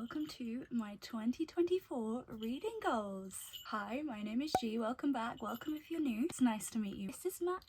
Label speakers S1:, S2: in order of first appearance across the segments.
S1: welcome to my 2024 reading goals. Hi, my name is G. Welcome back. Welcome if you're new. It's nice to meet you. This is Max.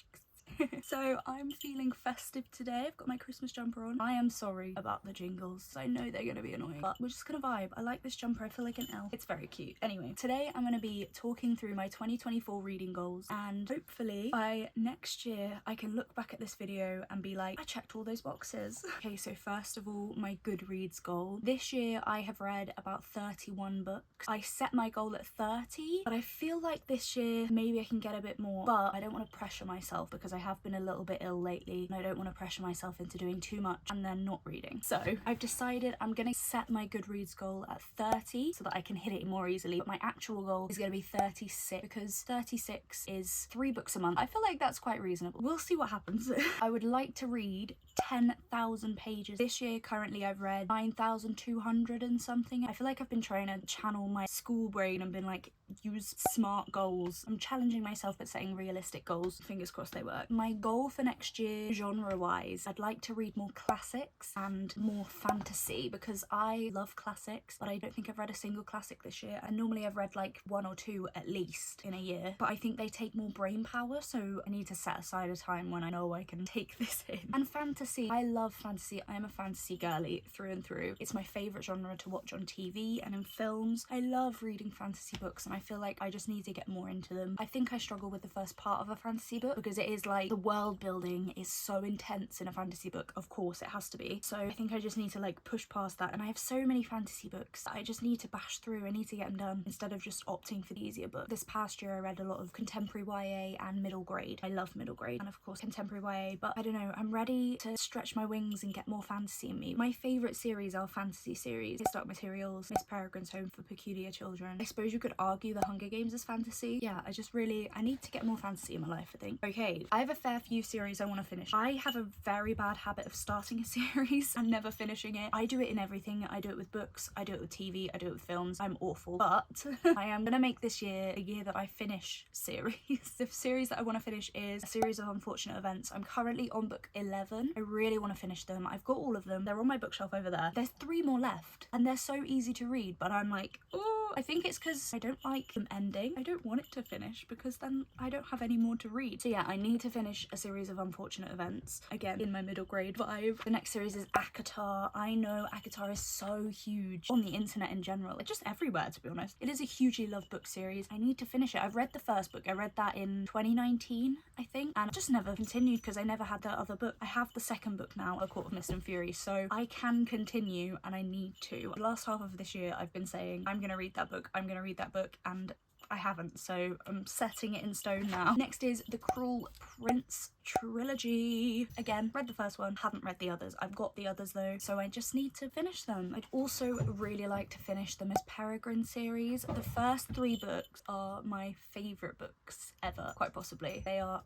S1: So I'm feeling festive today. I've got my Christmas jumper on. I am sorry about the jingles. I know they're going to be annoying, but we're just going to vibe. I like this jumper. I feel like an elf. It's very cute. Anyway, today I'm going to be talking through my 2024 reading goals, and hopefully by next year I can look back at this video and be like, I checked all those boxes. Okay, so first of all, my Goodreads goal. This year I have read about 31 books. I set my goal at 30, but I feel like this year maybe I can get a bit more, but I don't want to pressure myself because I have been a little bit ill lately and I don't want to pressure myself into doing too much and then not reading. So I've decided I'm going to set my Goodreads goal at 30 so that I can hit it more easily, but my actual goal is going to be 36 because 36 is 3 books a month. I feel like that's quite reasonable. We'll see what happens. I would like to read 10,000 pages. This year currently I've read 9,200 and something. I feel like I've been trying to channel my school brain and been like, use smart goals. I'm challenging myself but setting realistic goals. Fingers crossed they work. My goal for next year, genre wise, I'd like to read more classics and more fantasy because I love classics, but I don't think I've read a single classic this year. And normally I've read like 1 or 2 at least in a year, but I think they take more brain power, so I need to set aside a time when I know I can take this in. And fantasy, I love fantasy. I am a fantasy girly through and through. It's my favourite genre to watch on TV and in films. I love reading fantasy books and I feel like I just need to get more into them. I think I struggle with the first part of a fantasy book because it is like the world building is so intense in a fantasy book. Of course it has to be. So I think I just need to like push past that, and I have so many fantasy books that I just need to bash through. I need to get them done instead of just opting for the easier book. This past year I read a lot of contemporary YA and middle grade. I love middle grade and of course contemporary YA, but I don't know, I'm ready to stretch my wings and get more fantasy in me. My favourite series are fantasy series. Dark Materials, Miss Peregrine's Home for Peculiar Children. I suppose you could argue The Hunger Games as fantasy. Yeah, I need to get more fantasy in my life, I think. Okay, I have a fair few series I want to finish. I have a very bad habit of starting a series and never finishing it. I do it in everything. I do it with books, I do it with TV, I do it with films. I'm awful, but I am gonna make this year a year that I finish series. The series that I want to finish is A Series of Unfortunate Events. I'm currently on book 11. I really want to finish them. I've got all of them. They're on my bookshelf over there. There's 3 more left and they're so easy to read, but I'm like, oh, I think it's because I don't like them ending. I don't want it to finish because then I don't have any more to read. So yeah, I need to finish A Series of Unfortunate Events, again in my middle grade vibe. The next series is Acotar. I know Acotar is so huge on the internet in general, like just everywhere to be honest. It is a hugely loved book series. I need to finish it. I've read the first book. I read that in 2019 I think, and I just never continued because I never had the other book. I have the second book now, A Court of Mist and Fury, so I can continue and I need to. The last half of this year I've been saying I'm gonna read that book, I'm gonna read that book, and I haven't, so I'm setting it in stone now. Next is The Cruel Prince trilogy. Again, read the first one, haven't read the others. I've got the others though, so I just need to finish them. I'd also really like to finish the Miss Peregrine series. The first 3 books are my favourite books ever, quite possibly. They are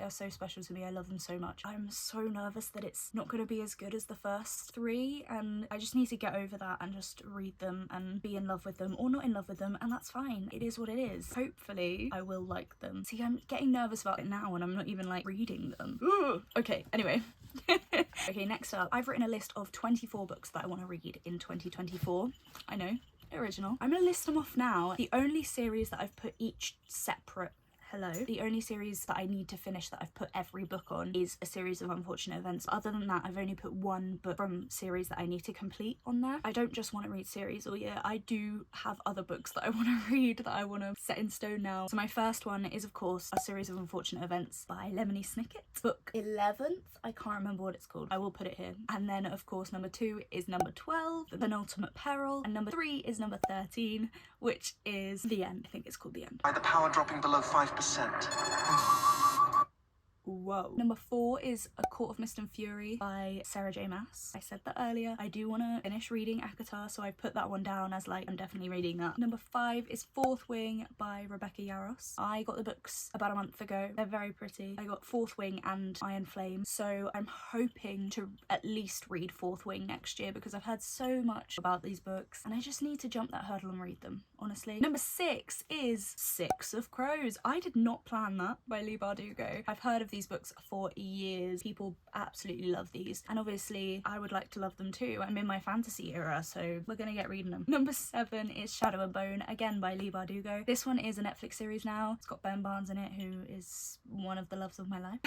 S1: so special to me. I love them so much. I'm so nervous that it's not going to be as good as the first 3, and I just need to get over that and just read them and be in love with them, or not in love with them, and that's fine. It is what it is. Hopefully I will like them. See, I'm getting nervous about it now and I'm not even like reading them. Ooh. Okay, anyway. Okay, next up, I've written a list of 24 books that I want to read in 2024. I know, original. I'm gonna list them off now. The only series that I've put each separate the only series that I need to finish that I've put every book on is A Series of Unfortunate Events. Other than that, I've only put 1 book from series that I need to complete on there. I don't just want to read series all year. I do have other books that I want to read that I want to set in stone now. So my first one is of course A Series of Unfortunate Events by Lemony Snicket. Book 11th, I can't remember what it's called. I will put it here. And then of course number 2 is number 12, The Penultimate Peril, and number 3 is number 13, which is The End. I think it's called The End.
S2: By the power dropping below 5%.
S1: Whoa. Number 4 is A Court of Mist and Fury by Sarah J Maas. I said that earlier. I do want to finish reading Acotar, so I put that one down as like, I'm definitely reading that. Number 5 is Fourth Wing by Rebecca Yarros. I got the books about a month ago. They're very pretty. I got Fourth Wing and Iron Flame, so I'm hoping to at least read Fourth Wing next year because I've heard so much about these books and I just need to jump that hurdle and read them, honestly. Number 6 is Six of Crows. I did not plan that by Leigh Bardugo. I've heard of these books for years. People absolutely love these, and obviously I would like to love them too. I'm in my fantasy era, so we're gonna get reading them. Number 7 is Shadow and Bone, again by Leigh Bardugo. This one is a Netflix series now. It's got Ben Barnes in it, who is one of the loves of my life.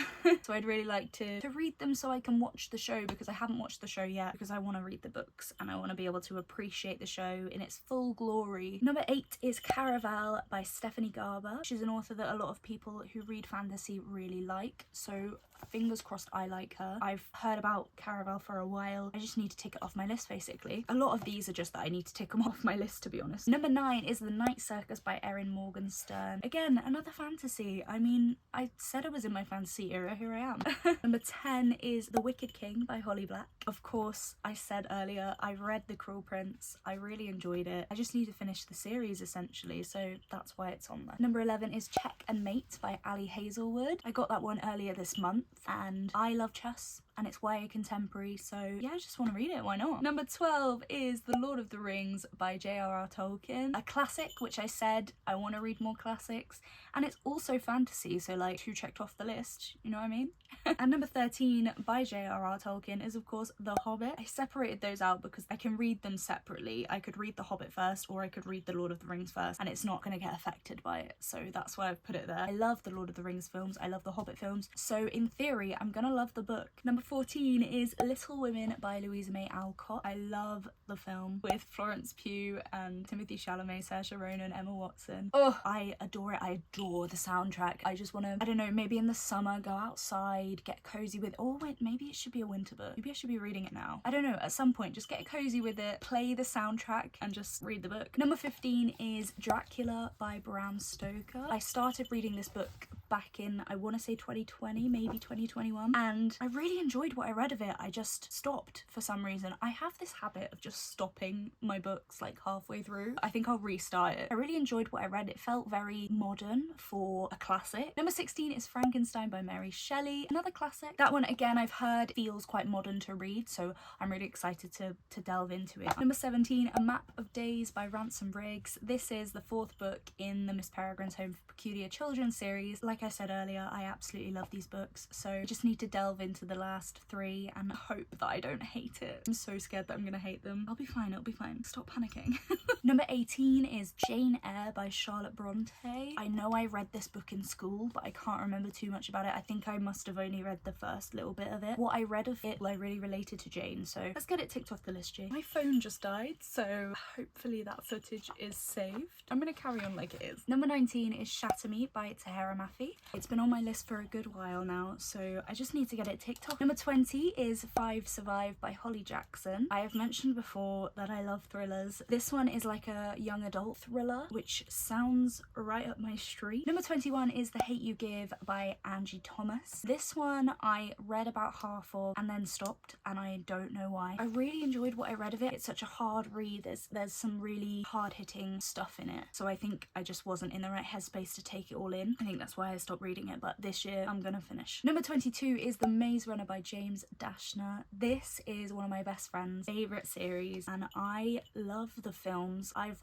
S1: So I'd really like to read them so I can watch the show, because I haven't watched the show yet, because I want to read the books and I want to be able to appreciate the show in its full glory. Number 8 is Caraval by Stephanie Garber. She's an author that a lot of people who read fantasy really like, so fingers crossed I like her. I've heard about Caraval for a while. I just need to tick it off my list, basically. A lot of these are just that I need to tick them off my list, to be honest. Number 9 is The Night Circus by Erin Morgenstern. Again, another fantasy. I mean, I said I was in my fantasy era, here I am. Number 10 is The Wicked King by Holly Black. Of course, I said earlier, I've read The Cruel Prince. I really enjoyed it. I just need to finish the series, essentially, so that's why it's on there. Number 11 is Check and Mate by Ali Hazelwood. I got that one earlier this month, and I love chess and it's YA contemporary, so yeah, I just want to read it, why not? Number 12 is The Lord of the Rings by J.R.R. Tolkien, a classic, which I said I want to read more classics, and it's also fantasy, so like 2 checked off the list, you know what I mean? And number 13 by J.R.R. Tolkien is of course The Hobbit. I separated those out because I can read them separately. I could read The Hobbit first, or I could read The Lord of the Rings first, and it's not going to get affected by it, so that's why I've put it there. I love The Lord of the Rings films, I love The Hobbit films, so in theory I'm gonna love the book. Number 14 is Little Women by Louisa May Alcott. I love the film with Florence Pugh and Timothée Chalamet, Saoirse Ronan, Emma Watson. Oh, I adore it. I adore the soundtrack. I just want to, I don't know, maybe in the summer go outside, get cozy with, oh wait, maybe it should be a winter book. Maybe I should be reading it now. I don't know, at some point just get cozy with it, play the soundtrack and just read the book. Number 15 is Dracula by Bram Stoker. I started reading this book back in, I want to say 2020, maybe 2021, and I really enjoyed what I read of it. I just stopped for some reason. I have this habit of just stopping my books like halfway through. I think I'll restart it. I really enjoyed what I read. It felt very modern for a classic. Number 16 is Frankenstein by Mary Shelley, another classic. That one again I've heard feels quite modern to read, so I'm really excited to delve into it. Number 17, A Map of Days by Ransom Briggs. This is the 4th book in the Miss Peregrine's Home for Peculiar Children series. Like I said earlier, I absolutely love these books, so I just need to delve into the last 3 and hope that I don't hate it. I'm so scared that I'm gonna hate them. I'll be fine, it'll be fine. Stop panicking. Number 18 is Jane Eyre by Charlotte Bronte. I know I read this book in school, but I can't remember too much about it. I think I must have only read the first little bit of it. What I read of it, I really related to Jane, so let's get it ticked off the list, G. My phone just died, so hopefully that footage is saved. I'm gonna carry on like it is. Number 19 is Shatter Me by Tahera Mafi. It's been on my list for a good while now, so I just need to get it ticked off. Number 20 is 5 Survive by Holly Jackson. I have mentioned before that I love thrillers. This one is like a young adult thriller, which sounds right up my street. Number 21 is The Hate You Give by Angie Thomas. This one I read about half of and then stopped, and I don't know why. I really enjoyed what I read of it. It's such a hard read. There's some really hard-hitting stuff in it, so I think I just wasn't in the right headspace to take it all in. I think that's why I stopped reading it, but this year I'm gonna finish. Number 22 is The Maze Runner by James Dashner. This is one of my best friend's favourite series, and I love the films. I've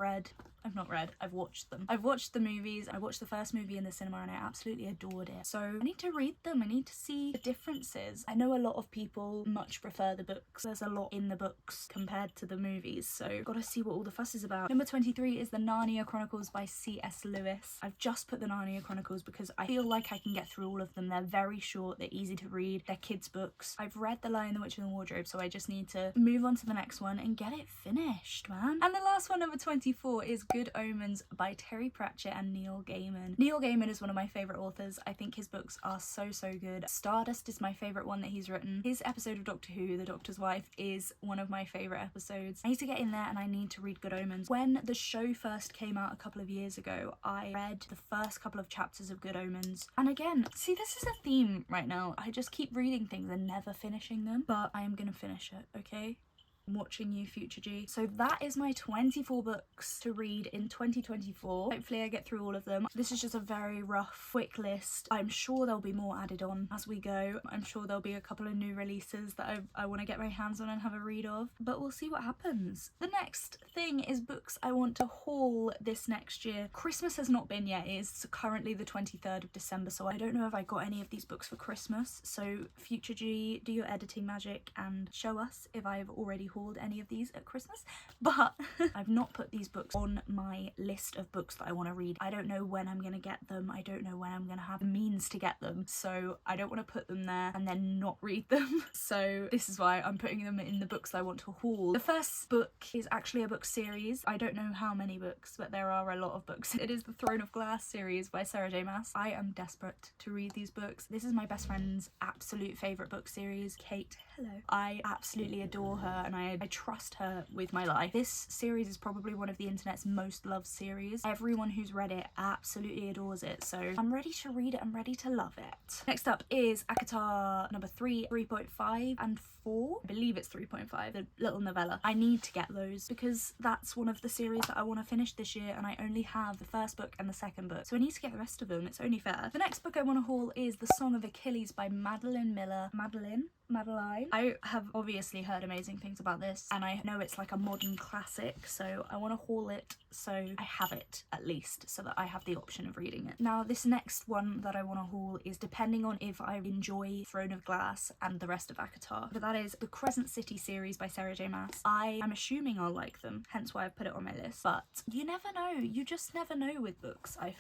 S1: watched them. I've watched the movies. I watched the first movie in the cinema and I absolutely adored it. So I need to read them. I need to see the differences. I know a lot of people much prefer the books. There's a lot in the books compared to the movies, so gotta see what all the fuss is about. Number 23 is The Narnia Chronicles by C.S. Lewis. I've just put The Narnia Chronicles because I feel like I can get through all of them. They're very short, they're easy to read, they're kids books. I've read The Lion, the Witch and the Wardrobe, so I just need to move on to the next one and get it finished, man. And the last one, number 24, is Good Omens by Terry Pratchett and Neil Gaiman. Neil Gaiman is one of my favourite authors. I think his books are so good. Stardust is my favourite one that he's written. His episode of Doctor Who, The Doctor's Wife, is one of my favourite episodes. I need to get in there and I need to read Good Omens. When the show first came out a couple of years ago, I read the first couple of chapters of Good Omens, and again, see, this is a theme right now. I just keep reading things and never finishing them, but I am gonna finish it, okay? I'm watching you, future G. So that is my 24 books to read in 2024. Hopefully I get through all of them. This is just a very rough, quick list. I'm sure there'll be more added on as we go. I'm sure there'll be a couple of new releases that I want to get my hands on and have a read of, but we'll see what happens. The next thing is books I want to haul this next year. Christmas has not been yet. It is currently the 23rd of December, so I don't know if I got any of these books for Christmas. So future G, do your editing magic and show us if I've already hauled any of these at Christmas. But I've not put these books on my list of books that I want to read. I don't know when I'm gonna get them. I don't know when I'm gonna have the means to get them, so I don't want to put them there and then not read them. So this is why I'm putting them in the books I want to haul. The first book is actually a book series. I don't know how many books, but there are a lot of books. It is the Throne of Glass series by Sarah J Maas. I am desperate to read these books. This is my best friend's absolute favourite book series. Kate, hello. I absolutely adore her and I trust her with my life. This series is probably one of the internet's most loved series. Everyone who's read it absolutely adores it, so I'm ready to read it. I'm ready to love it. Next up is acotar number 3, 3.5 and 4. I believe it's 3.5, the little novella. I need to get those because that's one of the series that I want to finish this year and I only have the first book and the second book, so I need to get the rest of them. It's only fair. The next book I want to haul is The Song of Achilles by Madeline Miller. Madeline. I have obviously heard amazing things about this and I know it's like a modern classic, so I want to haul it so I have it at least, so that I have the option of reading it. Now this next one that I want to haul is depending on if I enjoy Throne of Glass and the rest of acotar, but that is the Crescent City series by Sarah J Maas. I am assuming I'll like them, hence why I've put it on my list, but you never know. You just never know with books. I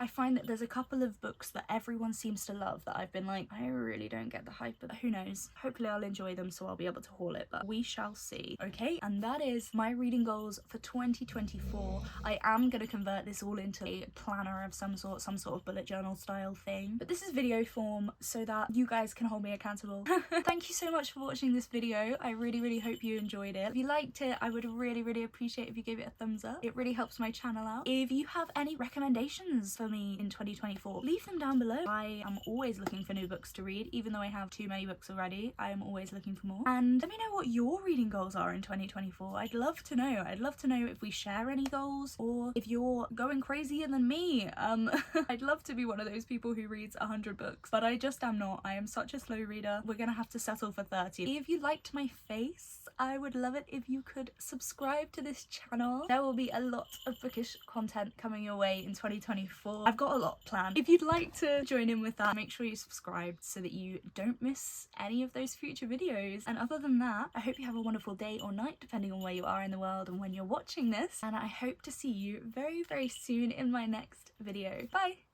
S1: find that there's a couple of books that everyone seems to love that I've been like, I really don't get the hype, but who knows. Hopefully I'll enjoy them so I'll be able to haul it, but we shall see. Okay, and that is my reading goals for 2024. I am going to convert this all into a planner of some sort of bullet journal style thing, but this is video form so that you guys can hold me accountable. Thank you so much for watching this video. I really hope you enjoyed it. If you liked it, I would really appreciate if you gave it a thumbs up. It really helps my channel out. If you have any recommendations for me in 2024, leave them down below. I am always looking for new books to read, even though I have too many books already. I am always looking for more. And let me know what your reading goals are in 2024. I'd love to know. I'd love to know if we share any goals or if you're going crazier than me. I'd love to be one of those people who reads 100 books, but I just am not. I am such a slow reader. We're gonna have to settle for 30. If you liked my face, I would love it if you could subscribe to this channel. There will be a lot of bookish content coming your way in 2024. I've got a lot planned. If you'd like to join in with that, make sure you subscribe so that you don't miss any of those future videos. And other than that, I hope you have a wonderful day or night, depending on where you are in the world and when you're watching this. And I hope to see you very soon in my next video. Bye!